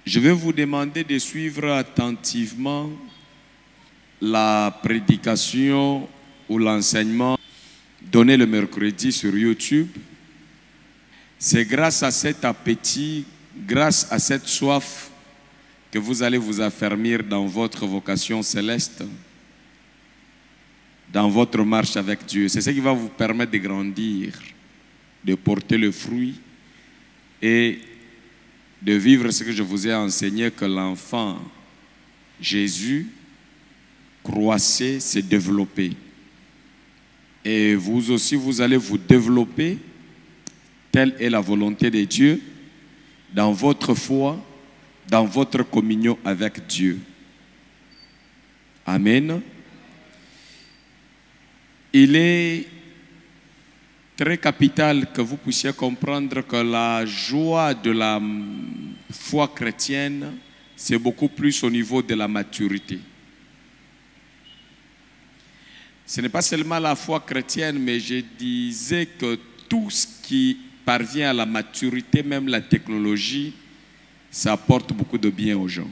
Je vais vous demander de suivre attentivement la prédication ou l'enseignement donné le mercredi sur YouTube. C'est grâce à cet appétit, grâce à cette soif que vous allez vous affermir dans votre vocation céleste, dans votre marche avec Dieu. C'est ce qui va vous permettre de grandir, de porter le fruit et de vivre ce que je vous ai enseigné, que l'enfant Jésus croissait, se développait. Et vous aussi, vous allez vous développer, telle est la volonté de Dieu, dans votre foi, dans votre communion avec Dieu. Amen. Il est très capital que vous puissiez comprendre que la joie de la foi chrétienne, c'est beaucoup plus au niveau de la maturité. Ce n'est pas seulement la foi chrétienne, mais je disais que tout ce qui parvient à la maturité, même la technologie, ça apporte beaucoup de bien aux gens.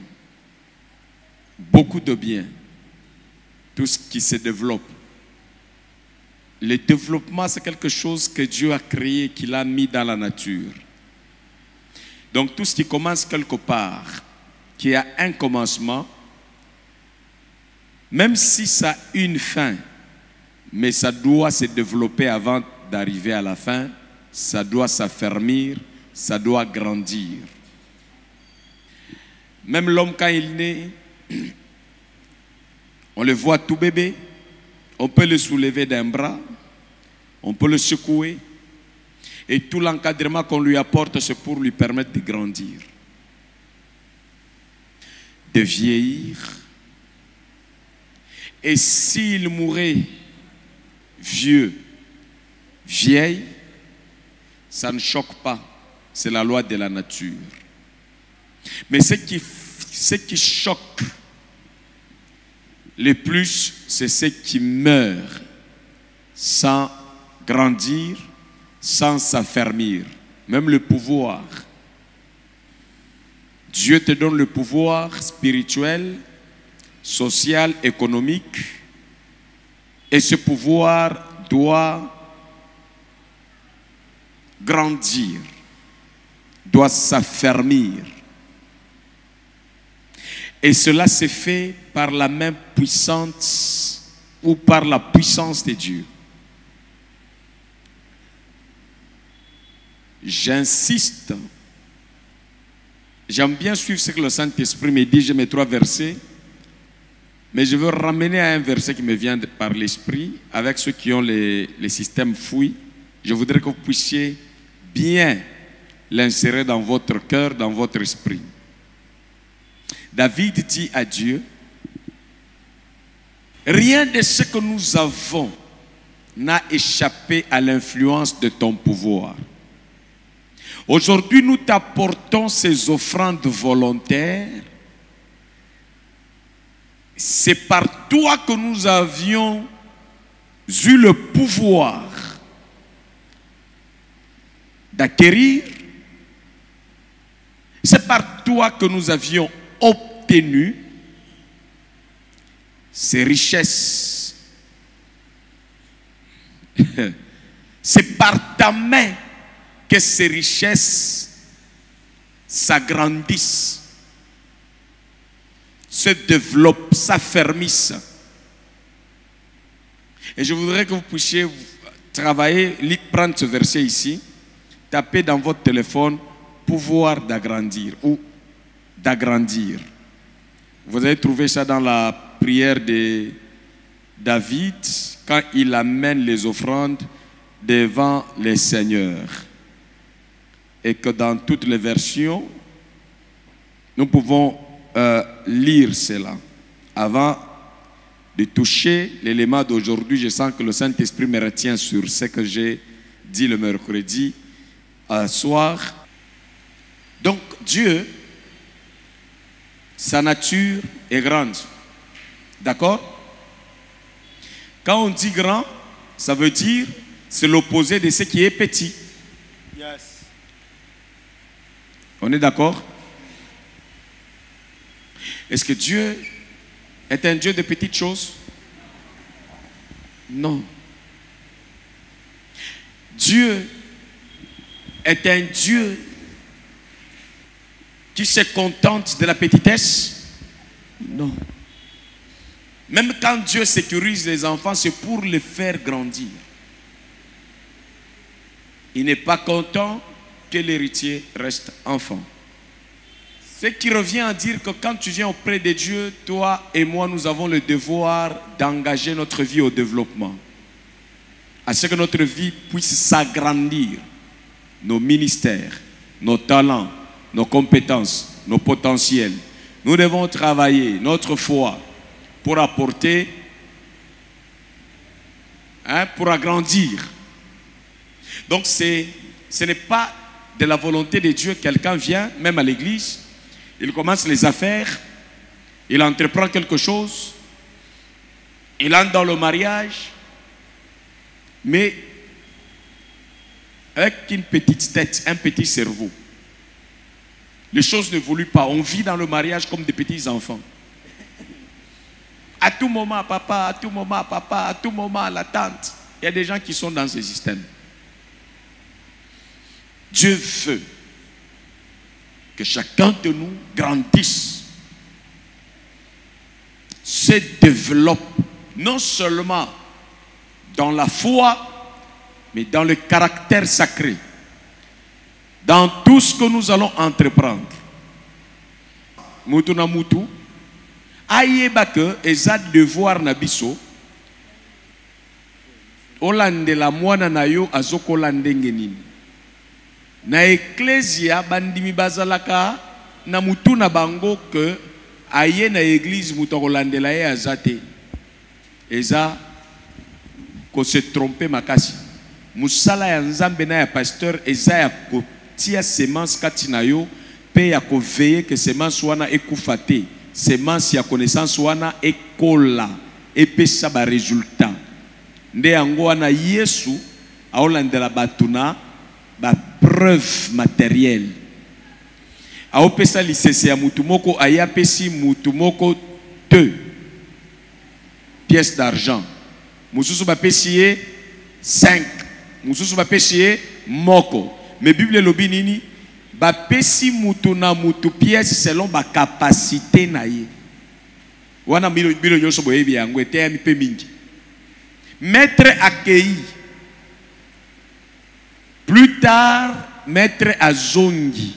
Beaucoup de bien. Tout ce qui se développe. Le développement, c'est quelque chose que Dieu a créé, qu'il a mis dans la nature. Donc tout ce qui commence quelque part, qui a un commencement, même si ça a une fin, mais ça doit se développer avant d'arriver à la fin, ça doit s'affermir, ça doit grandir. Même l'homme quand il naît, on le voit tout bébé, on peut le soulever d'un bras, on peut le secouer, et tout l'encadrement qu'on lui apporte, c'est pour lui permettre de grandir, de vieillir. Et s'il mourait vieux, vieille, ça ne choque pas. C'est la loi de la nature. Mais ce qui choque le plus, c'est ce qui meurt sans grandir, sans s'affermir. Même le pouvoir. Dieu te donne le pouvoir spirituel, social, économique. Et ce pouvoir doit grandir, doit s'affermir. Et cela se fait par la main puissante ou par la puissance de Dieu. J'insiste. J'aime bien suivre ce que le Saint-Esprit me dit. Je mets 3 versets. Mais je veux ramener à un verset qui me vient par l'Esprit, avec ceux qui ont les systèmes fouilles. Je voudrais que vous puissiez bien l'insérer dans votre cœur, dans votre esprit. David dit à Dieu, rien de ce que nous avons n'a échappé à l'influence de ton pouvoir. Aujourd'hui, nous t'apportons ces offrandes volontaires. C'est par toi que nous avions eu le pouvoir d'acquérir. C'est par toi que nous avions obtenu ces richesses. C'est par ta main que ces richesses s'agrandissent, se développent, s'affermissent. Et je voudrais que vous puissiez travailler, prendre ce verset ici, taper dans votre téléphone pouvoir d'agrandir ou d'agrandir. Vous allez trouver ça dans la prière de David quand il amène les offrandes devant les seigneurs. Et que dans toutes les versions, nous pouvons lire cela. Avant de toucher l'élément d'aujourd'hui, je sens que le Saint-Esprit me retient sur ce que j'ai dit le mercredi soir. Donc Dieu, sa nature est grande. D'accord? Quand on dit grand, ça veut dire c'est l'opposé de ce qui est petit. Yes. On est d'accord? Est-ce que Dieu est un Dieu de petites choses? Non. Dieu est un Dieu qui se contente de la petitesse? Non. Même quand Dieu sécurise les enfants, c'est pour les faire grandir. Il n'est pas content que l'héritier reste enfant. Ce qui revient à dire que quand tu viens auprès de Dieu, toi et moi, nous avons le devoir d'engager notre vie au développement. À ce que notre vie puisse s'agrandir. Nos ministères, nos talents, nos compétences, nos potentiels. Nous devons travailler notre foi pour apporter, pour agrandir. Donc ce n'est pas de la volonté de Dieu. Quelqu'un vient, même à l'église, il commence les affaires, il entreprend quelque chose, il entre dans le mariage, mais avec une petite tête, un petit cerveau. Les choses n'évoluent pas. On vit dans le mariage comme des petits enfants. À tout moment, papa, à tout moment, papa, à tout moment, la tante. Il y a des gens qui sont dans ce système. Dieu veut que chacun de nous grandisse, se développe, non seulement dans la foi, mais dans le caractère sacré, dans tout ce que nous allons entreprendre. Mutu na mutu, ayeba que eza devoir na biso, olande la mwana na yo azokolande ngenini. Na ecclesia bandimi bazalaka na mutu na bango que aye na église mutu akolandela ye azate. Eza ko se tromper makasi. Musala ya nzambe na ya pasteur eza ya kotia semence kati na yo pe ya ko veiller que semence wana ekufa te. Semence ya connaissance wana ekola epesa ba résultat. Nde yango wana Yesu aolandela batuna ba preuve matérielle. Aopesa lisese ya mutu moko ayapesi mutu moko 2 pièces d'argent. Mususu ba pesiye 5. Mususu ba pesiye moko. Mais Bible lobi nini ba pesi mutu na mutu pièce selon ba capacité na ye. Wana bilo nyoso boyebi yango ete mi pe mingi. Maître accueilli. Plus tard, maître azongi.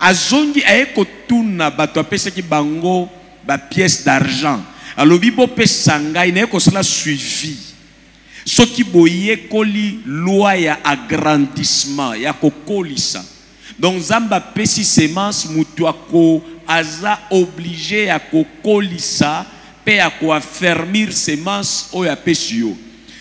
Azongi aye kotuna bato apesa ki bango ba pièce d'argent. Alobi bo pesa ngai na ko sala suivi. Soki boye koli loi ya agrandissement ya kokolisa. Donc zamba pesi semence mutu ako aza obligé ya kokolisa pe ya ko affermir semence o ya pesi yo.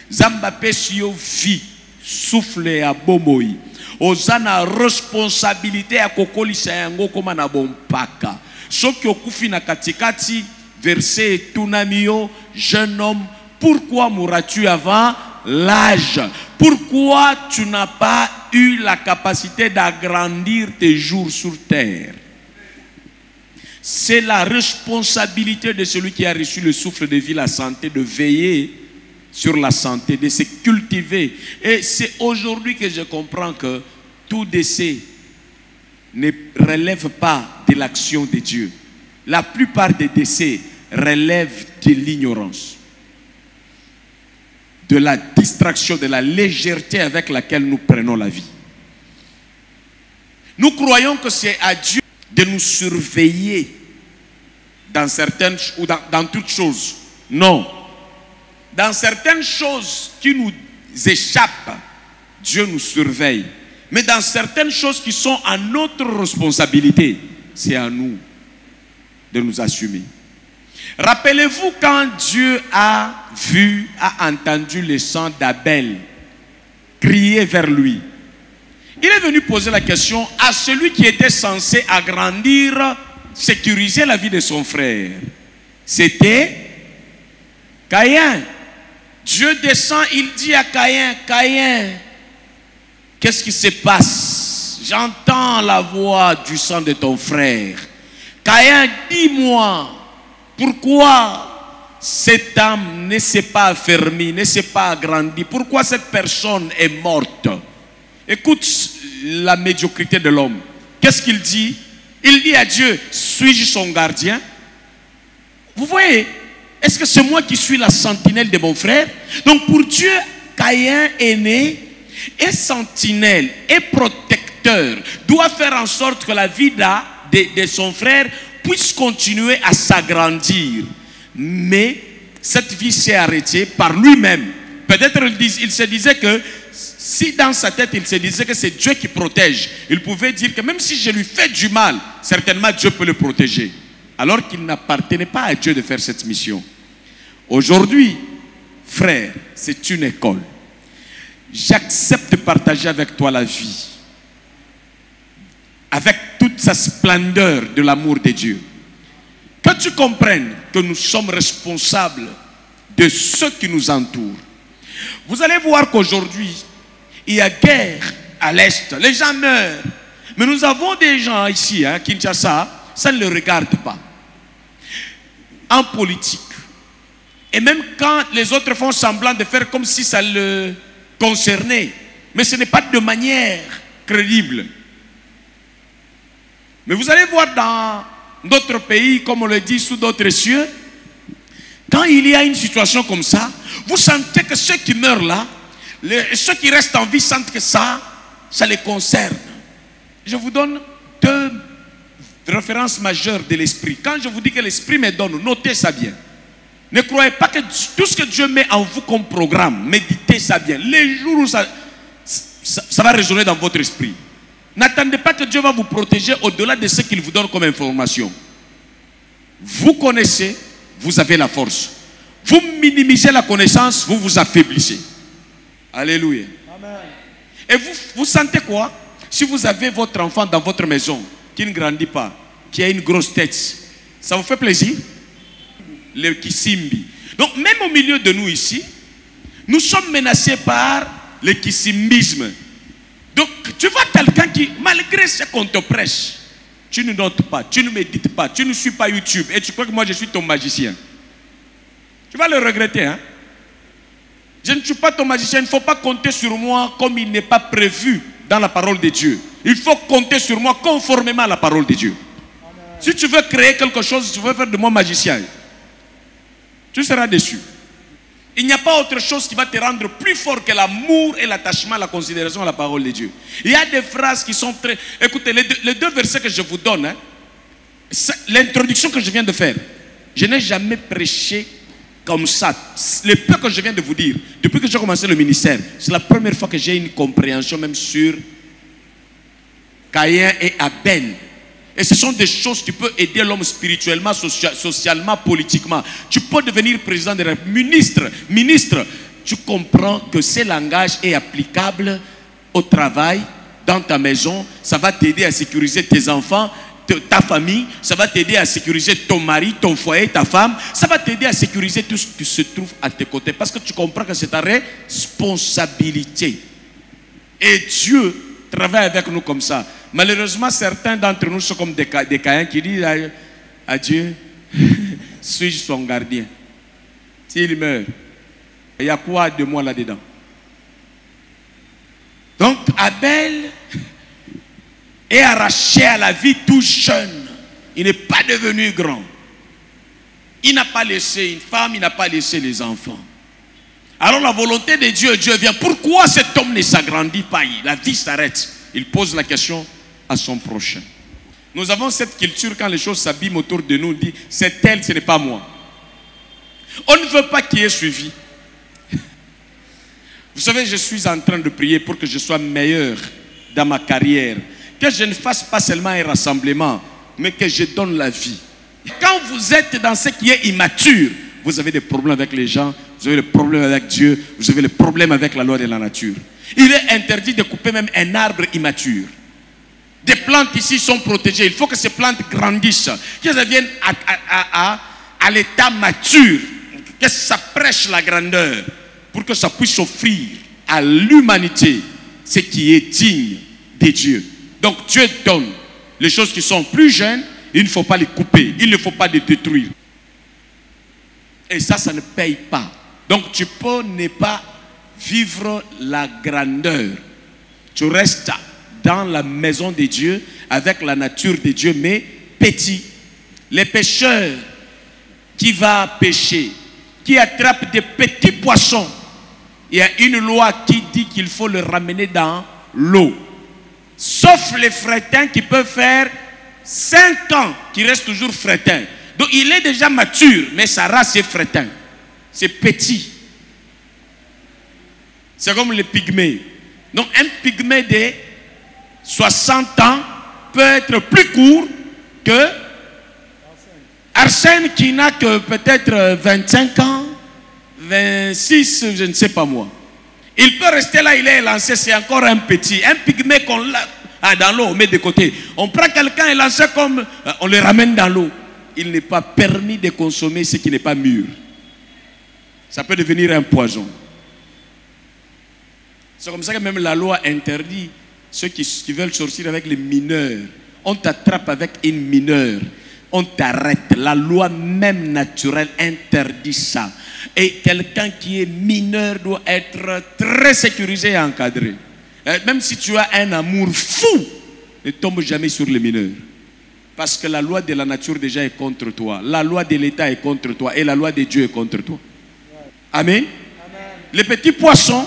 Zamba pesi yo vie souffle ya bomoi. Ozana responsabilité ya kokolisa yango koma na bompaka. Soki okufi na katikati verset tunamio, jeune homme, pourquoi mourras-tu avant l'âge? Pourquoi tu n'as pas eu la capacité d'agrandir tes jours sur terre? C'est la responsabilité de celui qui a reçu le souffle de vie, la santé, de veiller sur la santé, de se cultiver. Et c'est aujourd'hui que je comprends que tout décès ne relève pas de l'action de Dieu. La plupart des décès relèvent de l'ignorance, de la distraction, de la légèreté avec laquelle nous prenons la vie. Nous croyons que c'est à Dieu de nous surveiller dans certaines ou dans toutes choses. Non. Dans certaines choses qui nous échappent, Dieu nous surveille. Mais dans certaines choses qui sont à notre responsabilité, c'est à nous de nous assumer. Rappelez-vous quand Dieu a vu, a entendu le sang d'Abel crier vers lui. Il est venu poser la question à celui qui était censé agrandir, sécuriser la vie de son frère. C'était Caïn. Dieu descend, il dit à Caïn, Caïn, qu'est-ce qui se passe? J'entends la voix du sang de ton frère. Caïn, dis-moi, pourquoi cette âme ne s'est pas affermie, ne s'est pas agrandie? Pourquoi cette personne est morte? Écoute la médiocrité de l'homme. Qu'est-ce qu'il dit? Il dit à Dieu, suis-je son gardien? Vous voyez, est-ce que c'est moi qui suis la sentinelle de mon frère? Donc pour Dieu, Caïn est né, est sentinelle, est protecteur, doit faire en sorte que la vie de son frère puisse continuer à s'agrandir. Mais cette vie s'est arrêtée par lui-même. Peut-être il se disait que, si dans sa tête il se disait que c'est Dieu qui protège, il pouvait dire que même si je lui fais du mal, certainement Dieu peut le protéger. Alors qu'il n'appartenait pas à Dieu de faire cette mission. Aujourd'hui, frère, c'est une école. J'accepte de partager avec toi la vie, avec toute sa splendeur de l'amour de Dieu. Que tu comprennes que nous sommes responsables de ceux qui nous entourent. Vous allez voir qu'aujourd'hui, il y a guerre à l'Est. Les gens meurent. Mais nous avons des gens ici, à Kinshasa, ça ne le regarde pas. En politique. Et même quand les autres font semblant de faire comme si ça le concernait. Mais ce n'est pas de manière crédible. Mais vous allez voir dans d'autres pays, comme on le dit, sous d'autres cieux, quand il y a une situation comme ça, vous sentez que ceux qui meurent là, ceux qui restent en vie sentent que ça les concerne. Je vous donne deux références majeures de l'esprit. Quand je vous dis que l'esprit me donne, notez ça bien. Ne croyez pas que tout ce que Dieu met en vous comme programme, méditez ça bien. Les jours où ça va résonner dans votre esprit. N'attendez pas que Dieu va vous protéger au-delà de ce qu'il vous donne comme information. Vous connaissez, vous avez la force. Vous minimisez la connaissance, vous vous affaiblissez. Alléluia. Amen. Et vous sentez quoi? Si vous avez votre enfant dans votre maison, qui ne grandit pas, qui a une grosse tête, ça vous fait plaisir? Le Kisimbi. Donc même au milieu de nous ici, nous sommes menacés par le Kisimbisme. Donc tu vois quelqu'un qui, malgré ce qu'on te prêche, tu ne notes pas, tu ne médites pas, tu ne suis pas YouTube et tu crois que moi je suis ton magicien. Tu vas le regretter, hein? Je ne suis pas ton magicien, il ne faut pas compter sur moi comme il n'est pas prévu dans la parole de Dieu. Il faut compter sur moi conformément à la parole de Dieu. Amen. Si tu veux créer quelque chose, tu veux faire de moi magicien, tu seras déçu. Il n'y a pas autre chose qui va te rendre plus fort que l'amour et l'attachement à la considération à la parole de Dieu. Il y a des phrases qui sont très... Écoutez, les deux versets que je vous donne, hein, l'introduction que je viens de faire, je n'ai jamais prêché comme ça. Le peu que je viens de vous dire, depuis que j'ai commencé le ministère, c'est la première fois que j'ai une compréhension même sur Caïn et Abel. Et ce sont des choses qui peuvent aider l'homme spirituellement, socialement, politiquement. Tu peux devenir président de la ministre. Tu comprends que ce langage est applicable au travail, dans ta maison. Ça va t'aider à sécuriser tes enfants, ta famille. Ça va t'aider à sécuriser ton mari, ton foyer, ta femme. Ça va t'aider à sécuriser tout ce qui se trouve à tes côtés. Parce que tu comprends que c'est ta responsabilité. Et Dieu travaille avec nous comme ça. Malheureusement, certains d'entre nous sont comme des Caïns qui disent à Dieu, suis-je son gardien? S'il meurt, il y a quoi de moi là-dedans? Donc, Abel est arraché à la vie tout jeune. Il n'est pas devenu grand. Il n'a pas laissé une femme, il n'a pas laissé les enfants. Alors la volonté de Dieu vient. Pourquoi cet homme ne s'agrandit pas? La vie s'arrête. Il pose la question à son prochain. Nous avons cette culture, quand les choses s'abîment autour de nous, on dit c'est elle, ce n'est pas moi. On ne veut pas qu'il y ait suivi. Vous savez, je suis en train de prier pour que je sois meilleur dans ma carrière. Que je ne fasse pas seulement un rassemblement, mais que je donne la vie. Quand vous êtes dans ce qui est immature, vous avez des problèmes avec les gens, vous avez des problèmes avec Dieu, vous avez des problèmes avec la loi de la nature. Il est interdit de couper même un arbre immature. Des plantes ici sont protégées. Il faut que ces plantes grandissent, qu'elles deviennent à l'état mature, que ça prêche la grandeur, pour que ça puisse offrir à l'humanité ce qui est digne de Dieu. Donc Dieu donne les choses qui sont plus jeunes, Il ne faut pas les couper. Il ne faut pas les détruire. Et ça ne paye pas. Donc tu peux ne pas vivre la grandeur. Tu restes dans la maison de Dieu, avec la nature de Dieu, mais petit. Les pêcheurs qui vont pêcher, qui attrapent des petits poissons, il y a une loi qui dit qu'il faut le ramener dans l'eau. Sauf les frétins qui peuvent faire 5 ans, qui restent toujours frétins. Donc il est déjà mature, mais sa race est frétin. C'est petit. C'est comme les pygmées. Donc un pygmée de 60 ans peut être plus court que Arsène qui n'a que peut-être 25 ans, 26, je ne sais pas moi. Il peut rester là, il est lancé, c'est encore un petit. Un pygmée qu'on a dans l'eau, on met de côté. On prend quelqu'un et lance comme, on le ramène dans l'eau. Il n'est pas permis de consommer ce qui n'est pas mûr. Ça peut devenir un poison. C'est comme ça que même la loi interdit ceux qui veulent sortir avec les mineurs. On t'attrape avec une mineure, on t'arrête. La loi même naturelle interdit ça. Et quelqu'un qui est mineur doit être très sécurisé et encadré. Même si tu as un amour fou, ne tombe jamais sur les mineurs. Parce que la loi de la nature déjà est contre toi. La loi de l'État est contre toi. Et la loi de Dieu est contre toi. Amen. Les petits poissons,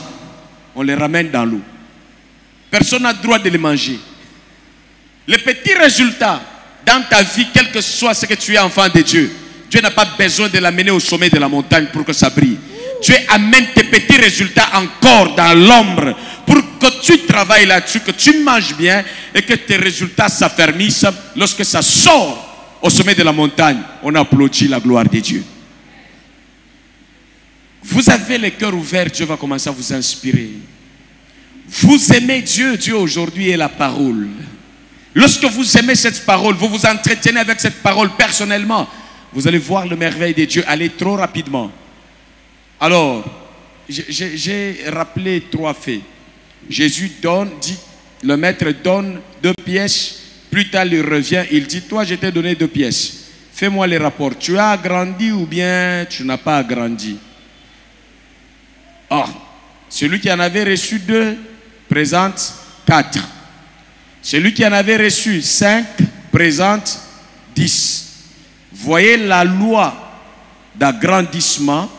on les ramène dans l'eau. Personne n'a le droit de les manger. Les petits résultats dans ta vie, quel que soit ce que tu es enfant de Dieu, Dieu n'a pas besoin de l'amener au sommet de la montagne pour que ça brille. Dieu amène tes petits résultats encore dans l'ombre pour que tu travailles là-dessus, que tu manges bien et que tes résultats s'affermissent. Lorsque ça sort au sommet de la montagne, on applaudit la gloire de Dieu. Vous avez le cœur ouvert, Dieu va commencer à vous inspirer. Vous aimez Dieu, Dieu aujourd'hui est la parole. Lorsque vous aimez cette parole, vous vous entretenez avec cette parole personnellement, vous allez voir le merveille de Dieu aller trop rapidement. Alors, j'ai rappelé 3 faits. Jésus donne, dit, le maître donne 2 pièces, plus tard il revient, il dit, toi je t'ai donné 2 pièces. Fais-moi les rapports. Tu as agrandi ou bien tu n'as pas agrandi? Or, celui qui en avait reçu 2 présente 4. Celui qui en avait reçu 5 présente 10. Voyez la loi d'agrandissement,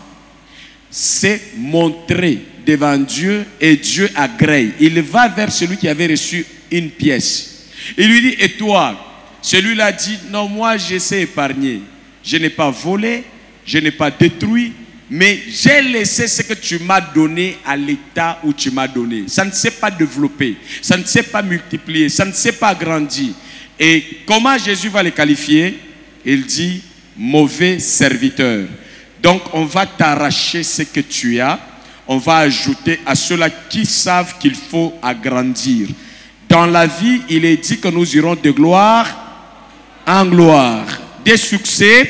c'est montrer devant Dieu et Dieu agrée. Il va vers celui qui avait reçu 1 pièce. Il lui dit, et toi? Celui-là dit, non, moi je sais épargner. Je n'ai pas volé, je n'ai pas détruit, mais j'ai laissé ce que tu m'as donné à l'état où tu m'as donné. Ça ne s'est pas développé, ça ne s'est pas multiplié, ça ne s'est pas grandi. Et comment Jésus va les qualifier? Il dit, mauvais serviteur. Donc on va t'arracher ce que tu as, on va ajouter à ceux-là qui savent qu'il faut agrandir. Dans la vie, il est dit que nous irons de gloire en gloire, de succès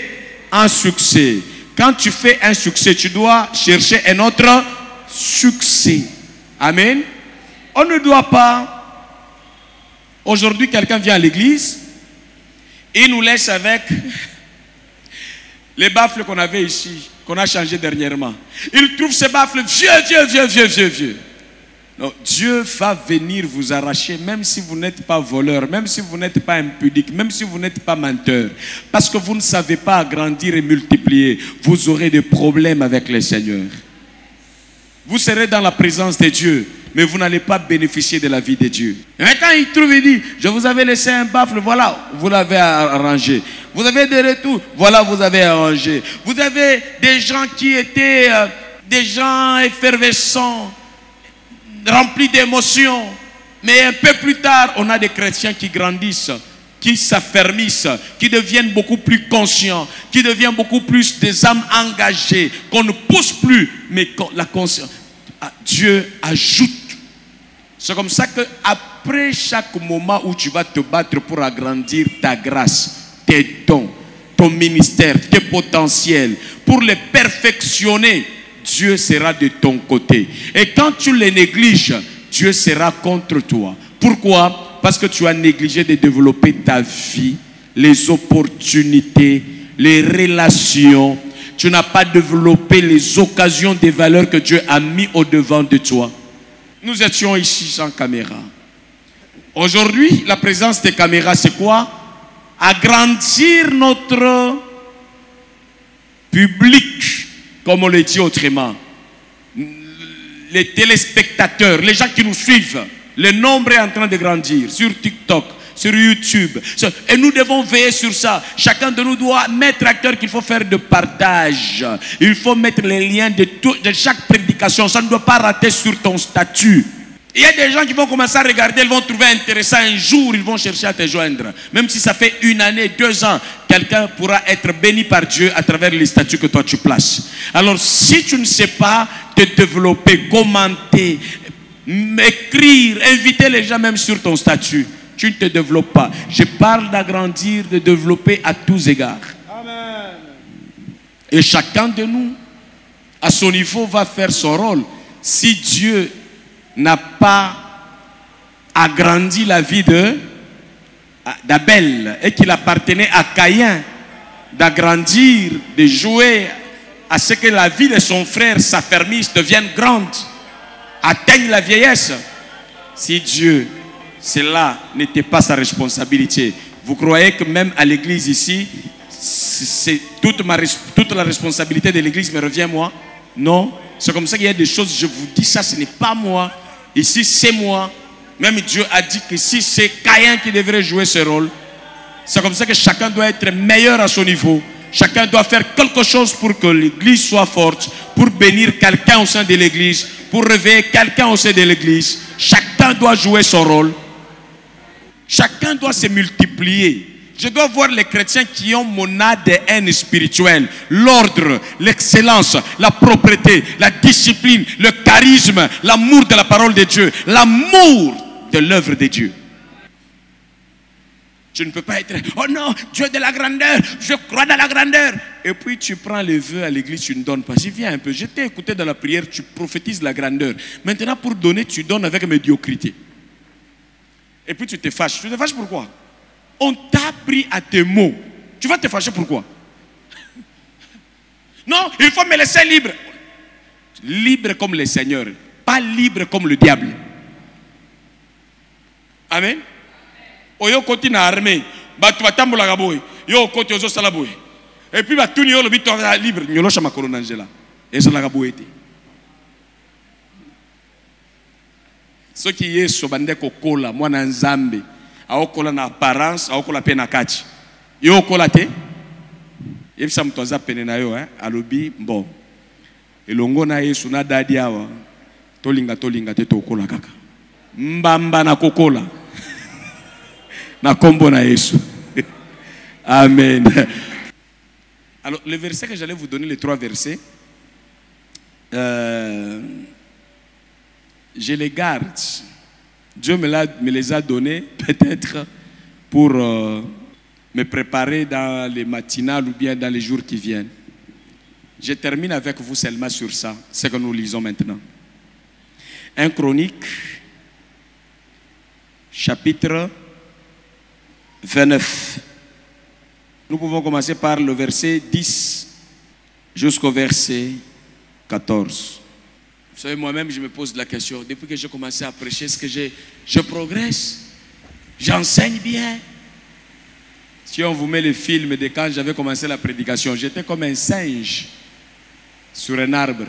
en succès. Quand tu fais un succès, tu dois chercher un autre succès. Amen. On ne doit pas... Aujourd'hui, quelqu'un vient à l'église, il nous laisse avec les baffles qu'on avait ici, qu'on a changé dernièrement. Il trouve ces baffles vieux. Non, Dieu va venir vous arracher, même si vous n'êtes pas voleur, même si vous n'êtes pas impudique, même si vous n'êtes pas menteur. Parce que vous ne savez pas agrandir et multiplier. Vous aurez des problèmes avec le Seigneur. Vous serez dans la présence de Dieu, mais vous n'allez pas bénéficier de la vie de Dieu. Et quand il trouve, il dit, je vous avais laissé un baffle, voilà, vous l'avez arrangé. Vous avez des retours, voilà, vous avez arrangé. Vous avez des gens qui étaient des gens effervescents, remplis d'émotions. Mais un peu plus tard, on a des chrétiens qui grandissent, qui s'affermissent, qui deviennent beaucoup plus conscients, qui deviennent beaucoup plus des âmes engagées, qu'on ne pousse plus, mais la conscience. Dieu ajoute. C'est comme ça qu'après chaque moment où tu vas te battre pour agrandir ta grâce, tes dons, ton ministère, tes potentiels, pour les perfectionner, Dieu sera de ton côté. Et quand tu les négliges, Dieu sera contre toi. Pourquoi? Parce que tu as négligé de développer ta vie les opportunités, les relations. Tu n'as pas développé les occasions des valeurs que Dieu a mis au-devant de toi. Nous étions ici sans caméra. Aujourd'hui, la présence des caméras, c'est quoi? Agrandir notre public, comme on le dit autrement. Les téléspectateurs, les gens qui nous suivent, le nombre est en train de grandir sur TikTok, sur YouTube. Et nous devons veiller sur ça. Chacun de nous doit mettre à cœur qu'il faut faire de partage. Il faut mettre les liens de chaque prédication. Ça ne doit pas rater sur ton statut. Il y a des gens qui vont commencer à regarder, ils vont trouver intéressant un jour, ils vont chercher à te joindre. Même si ça fait 1 année, 2 ans, quelqu'un pourra être béni par Dieu à travers les statuts que toi tu places. Alors si tu ne sais pas te développer, commenter, écrire, inviter les gens même sur ton statut, tu ne te développes pas. Je parle d'agrandir, de développer à tous égards. Amen. Et chacun de nous, à son niveau, va faire son rôle. Si Dieu n'a pas agrandi la vie d'Abel et qu'il appartenait à Caïn d'agrandir, de jouer à ce que la vie de son frère s'affermisse, devienne grande, atteigne la vieillesse. Si Dieu, cela n'était pas sa responsabilité, vous croyez que même à l'église ici, toute la responsabilité de l'église me revient moi? Non. C'est comme ça qu'il y a des choses, je vous dis ça, ce n'est pas moi. Ici, c'est moi. Même Dieu a dit que si c'est Caïn qui devrait jouer ce rôle, c'est comme ça que chacun doit être meilleur à son niveau. Chacun doit faire quelque chose pour que l'église soit forte, pour bénir quelqu'un au sein de l'église, pour réveiller quelqu'un au sein de l'église. Chacun doit jouer son rôle. Chacun doit se multiplier. Je dois voir les chrétiens qui ont mon ADN spirituel, l'ordre, l'excellence, la propreté, la discipline, le charisme, l'amour de la parole de Dieu, l'amour de l'œuvre de Dieu. Tu ne peux pas être, oh non, Dieu de la grandeur, je crois dans la grandeur. Et puis tu prends les vœux à l'église, tu ne donnes pas. Si viens un peu, je t'ai écouté dans la prière, tu prophétises la grandeur. Maintenant pour donner, tu donnes avec médiocrité. Et puis tu te fâches. Tu te fâches pourquoi? On t'a pris à tes mots. Tu vas te fâcher pourquoi? Non, il faut me laisser libre. Libre comme le Seigneur, pas libre comme le diable. Amen. Oyo koti na armée, batu batambola gaboy, yo koti ozo sala boy. Et puis batu ni yo le bito libre, nyolo chama kolona ngela. Eso la gaboy te. Ce qui est sobande kokola mwana nzambe. Aokola na apparence, aokola pe na kati. Yo okola te. Yebisa mtu aza pene na yo, alobi bon. Elongo na Yesu na dadi awa. Tolinga te tokola kaka. Mbamba na kokola. Na kombo na Yesu. Amen. Alors le verset que j'allais vous donner, les 3 versets, je les garde. Dieu me les a donnés peut-être pour me préparer dans les matinales ou bien dans les jours qui viennent. Je termine avec vous seulement sur ça, ce que nous lisons maintenant. 1 Chronique, chapitre 29. Nous pouvons commencer par le verset 10 jusqu'au verset 14. Vous savez, moi-même, je me pose la question. Depuis que j'ai commencé à prêcher, est-ce que je progresse? J'enseigne bien? Si on vous met le film de quand j'avais commencé la prédication, j'étais comme un singe sur un arbre.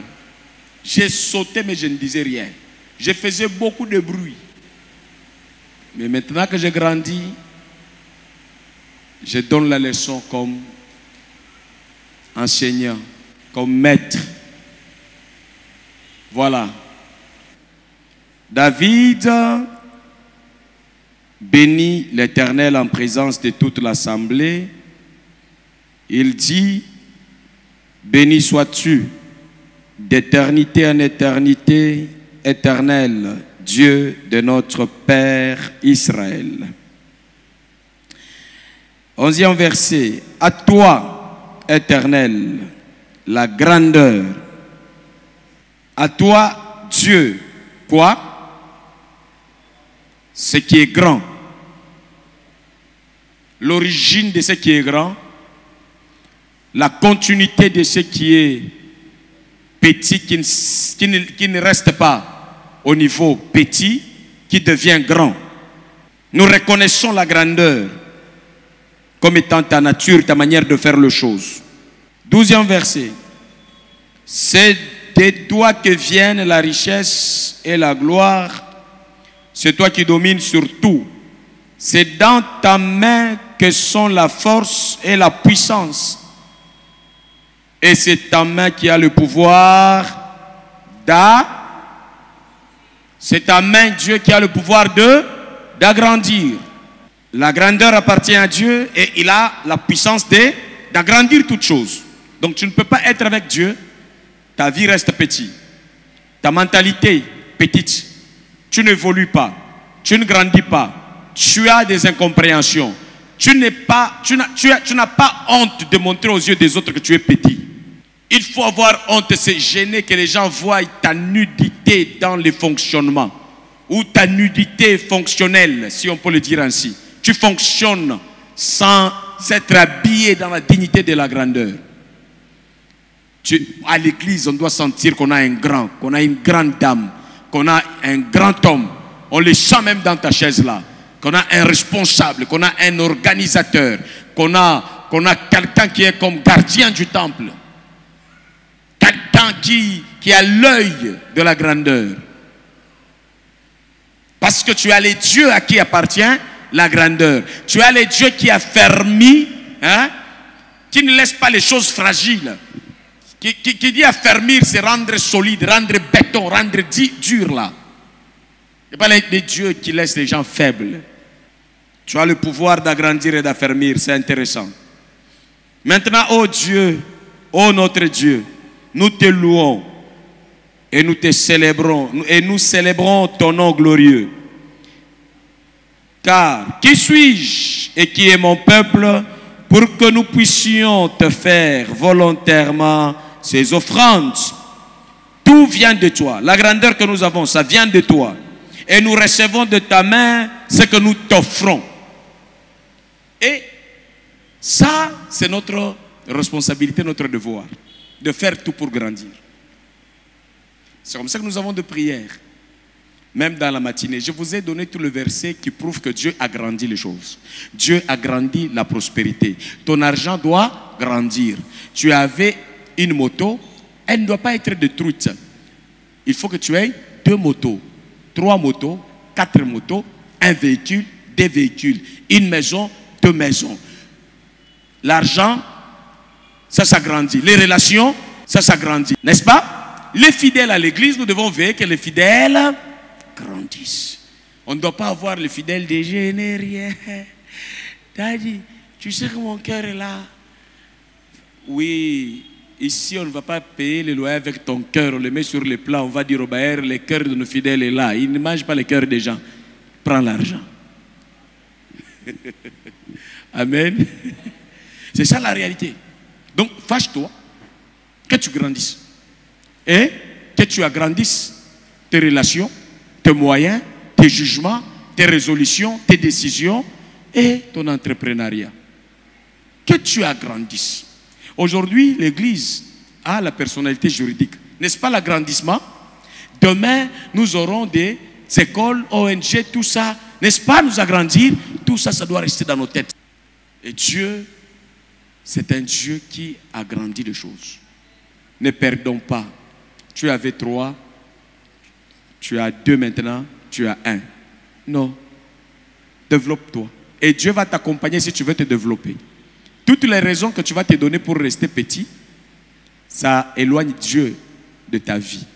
J'ai sauté, mais je ne disais rien. Je faisais beaucoup de bruit. Mais maintenant que j'ai grandi, je donne la leçon comme enseignant, comme maître. Voilà. David bénit l'Éternel en présence de toute l'assemblée. Il dit, béni sois-tu d'éternité en éternité, éternel Dieu de notre Père Israël. 11e verset. À toi, Éternel, la grandeur. À toi, Dieu, quoi? Ce qui est grand. l'origine de ce qui est grand, la continuité de ce qui est petit, qui ne reste pas au niveau petit, qui devient grand. Nous reconnaissons la grandeur comme étant ta nature, ta manière de faire les choses. 12e verset. C'est de toi que viennent la richesse et la gloire. C'est toi qui domines sur tout. C'est dans ta main que sont la force et la puissance. Et c'est ta main qui a le pouvoir c'est ta main, Dieu, qui a le pouvoir d'agrandir. La grandeur appartient à Dieu et il a la puissance d'agrandir toutes choses. Donc tu ne peux pas être avec Dieu, ta vie reste petite. Ta mentalité petite. Tu n'évolues pas, tu ne grandis pas, tu as des incompréhensions. Tu n'as pas honte de montrer aux yeux des autres que tu es petit. Il faut avoir honte, c'est gêner que les gens voient ta nudité dans les fonctionnements. Ou ta nudité fonctionnelle, si on peut le dire ainsi. Tu fonctionnes sans être habillé dans la dignité de la grandeur. À l'église, on doit sentir qu'on a un grand, qu'on a une grande dame, qu'on a un grand homme. On le sent même dans ta chaise là. Qu'on a un responsable, qu'on a un organisateur, qu'on a quelqu'un qui est comme gardien du temple. Quelqu'un qui a l'œil de la grandeur. Parce que tu as les dieux à qui appartient la grandeur. Tu as les dieux qui affermit, qui ne laissent pas les choses fragiles. Qui dit affermir, c'est rendre solide, rendre béton, rendre dur là. Ce n'est pas les dieux qui laissent les gens faibles. Tu as le pouvoir d'agrandir et d'affermir, c'est intéressant. Maintenant, ô Dieu, ô notre Dieu, nous te louons et nous te célébrons et nous célébrons ton nom glorieux. Car qui suis-je et qui est mon peuple pour que nous puissions te faire volontairement ces offrandes? Tout vient de toi. La grandeur que nous avons, ça vient de toi. Et nous recevons de ta main ce que nous t'offrons. Et ça, c'est notre responsabilité, notre devoir, de faire tout pour grandir. C'est comme ça que nous avons de prières. Même dans la matinée, je vous ai donné tout le verset qui prouve que Dieu agrandit les choses. Dieu agrandit la prospérité. Ton argent doit grandir. Tu avais une moto, elle ne doit pas être détruite. Il faut que tu aies 2 motos, 3 motos, 4 motos, 1 véhicule, 2 véhicules, une maison, 2 maisons. L'argent, ça s'agrandit. Les relations, ça s'agrandit. N'est-ce pas? Les fidèles à l'église, nous devons veiller que les fidèles grandissent. On ne doit pas avoir les fidèles des génériens. Daddy, tu sais que mon cœur est là. Oui, ici on ne va pas payer le loyer avec ton cœur. On le met sur les plats. On va dire au bailleur, le cœur de nos fidèles est là. Ils ne mangent pas le cœur des gens. Prends l'argent. Amen. C'est ça la réalité. Donc, fâche-toi que tu grandisses. Et que tu agrandisses tes relations, tes moyens, tes jugements, tes résolutions, tes décisions et ton entrepreneuriat. Que tu agrandisses. Aujourd'hui, l'Église a la personnalité juridique. N'est-ce pas l'agrandissement? Demain, nous aurons des écoles, ONG, tout ça. N'est-ce pas nous agrandir? Tout ça, ça doit rester dans nos têtes. Et Dieu, c'est un Dieu qui agrandit les choses. Ne perdons pas. Tu avais 3, tu as 2 maintenant, tu as 1. Non. Développe-toi. Et Dieu va t'accompagner si tu veux te développer. Toutes les raisons que tu vas te donner pour rester petit, ça éloigne Dieu de ta vie.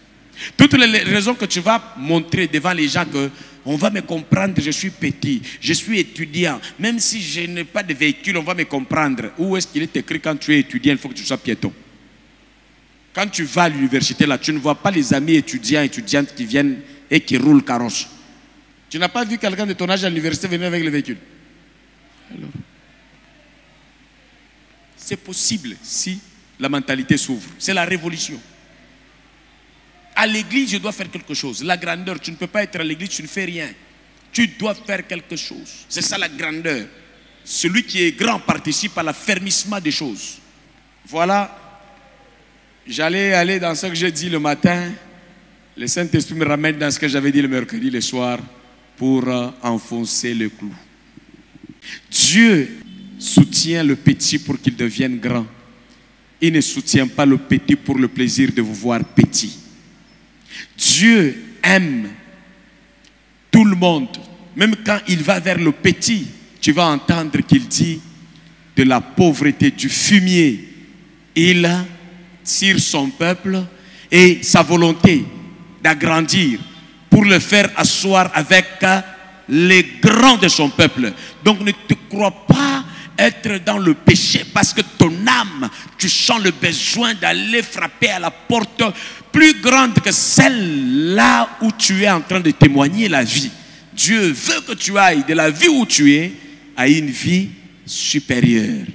Toutes les raisons que tu vas montrer devant les gens que on va me comprendre, je suis petit, je suis étudiant, même si je n'ai pas de véhicule, on va me comprendre. Où est-ce qu'il est écrit quand tu es étudiant, il faut que tu sois piéton. Quand tu vas à l'université, là, tu ne vois pas les amis étudiants, étudiantes qui viennent et qui roulent carrosse. Tu n'as pas vu quelqu'un de ton âge à l'université venir avec le véhicule. Alors, c'est possible si la mentalité s'ouvre. C'est la révolution. À l'église, je dois faire quelque chose. La grandeur, tu ne peux pas être à l'église, tu ne fais rien. Tu dois faire quelque chose. C'est ça la grandeur. Celui qui est grand participe à l'affermissement des choses. Voilà. J'allais aller dans ce que j'ai dit le matin. Le Saint-Esprit me ramène dans ce que j'avais dit le mercredi le soir pour enfoncer le clou. Dieu soutient le petit pour qu'il devienne grand. Il ne soutient pas le petit pour le plaisir de vous voir petit. Dieu aime tout le monde. Même quand il va vers le petit, tu vas entendre qu'il dit de la pauvreté, du fumier. Il tire son peuple et sa volonté d'agrandir pour le faire asseoir avec les grands de son peuple. Donc ne te crois pas être dans le péché parce que ton âme, tu sens le besoin d'aller frapper à la porte plus grande que celle là où tu es en train de témoigner la vie. Dieu veut que tu ailles de la vie où tu es à une vie supérieure.